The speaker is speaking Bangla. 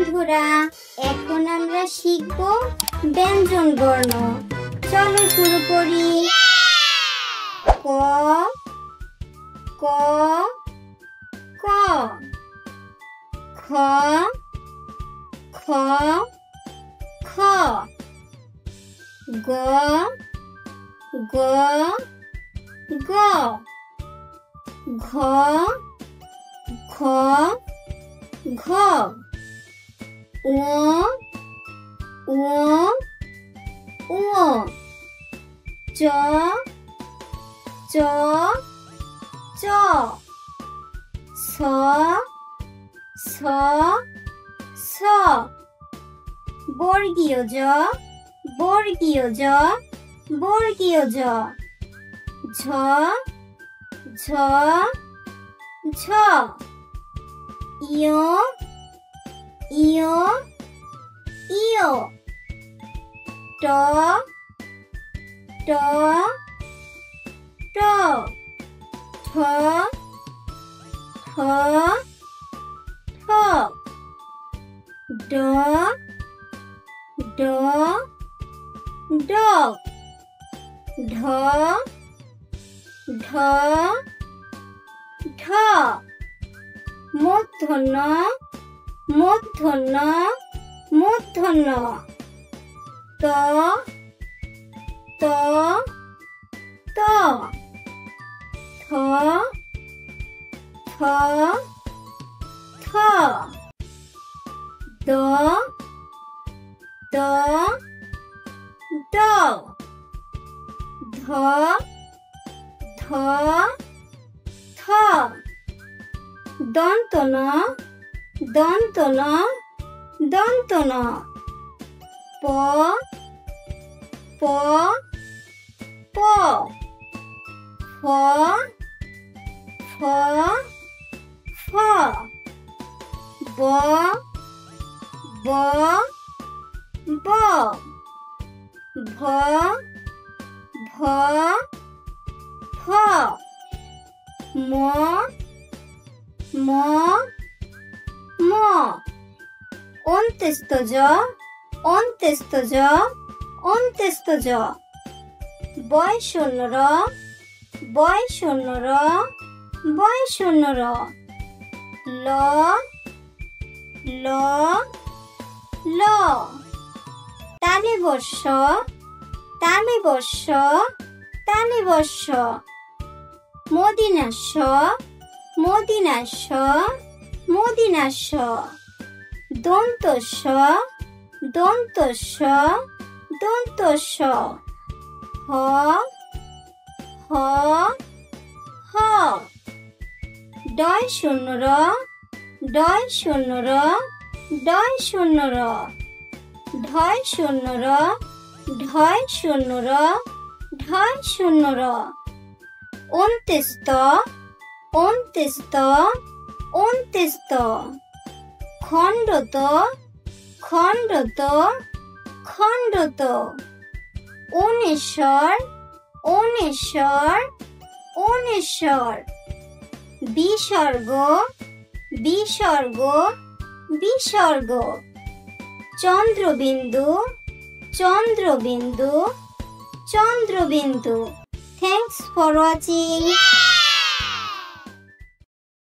বন্ধুরা, এখন আমরা শিখব ব্যঞ্জন বর্ণ। চলো শুরু করি। ক ক ক, খ খ খ, গ গ গ, ঘ ঘ ঘ, ঙ ঙ ঙ, চ চ চ, ছ ছ ছ, বর্গীয় জ বর্গীয় জ বর্গীয় জ, ঝ ঝ ঝ, ইয় ইয় ইয়, ট ট ট, ঠ ঠ ঠ, ড ড ড, ঢ ঢ ঢ, মূর্ধন্য মূর্ধন্য মূর্ধন্য, ত ত ত, থ থ থ, দ দ দ, ধ ধ থ, দন্ত ন দন্ত ন দন্ত ন, প প প, ফ ফ ফ, ব ব ব, ভ ভ ফ, ম ম ম, অন্ত্যেষ্ঠ জ অন্ত্যেষ্ঠ জ অন্ত্যেষ্ঠ জ, বয় শূন্য র বয় শূন্য র বয় শূন্য র, ল ল ল, তালিবর্ষ তালিবর্ষ তালিবর্ষ, মদিনাস্য মদিনাস্য মদিনাস্য, দন্তস্য দন্তস্য দন্তস্য, হ হ হ, ডয় শূন্য র ডয় শূন্য র ডয় শূন্য র, ঢয় শূন্য র ঢয় শূন্য র ঢয় শূন্য র, অন্ত্যেষ্ঠ অন্ত্যেষ্ঠ অন্ত্যেষ্ঠ, খণ্ডত খণ্ডত খণ্ডত, অনেশ্বর অনেশ্বর অনেশ্বর, বিসর্গ বিসর্গ বিসর্গ, Chandrabindu Chandrabindu Chandrabindu. Thanks for watching.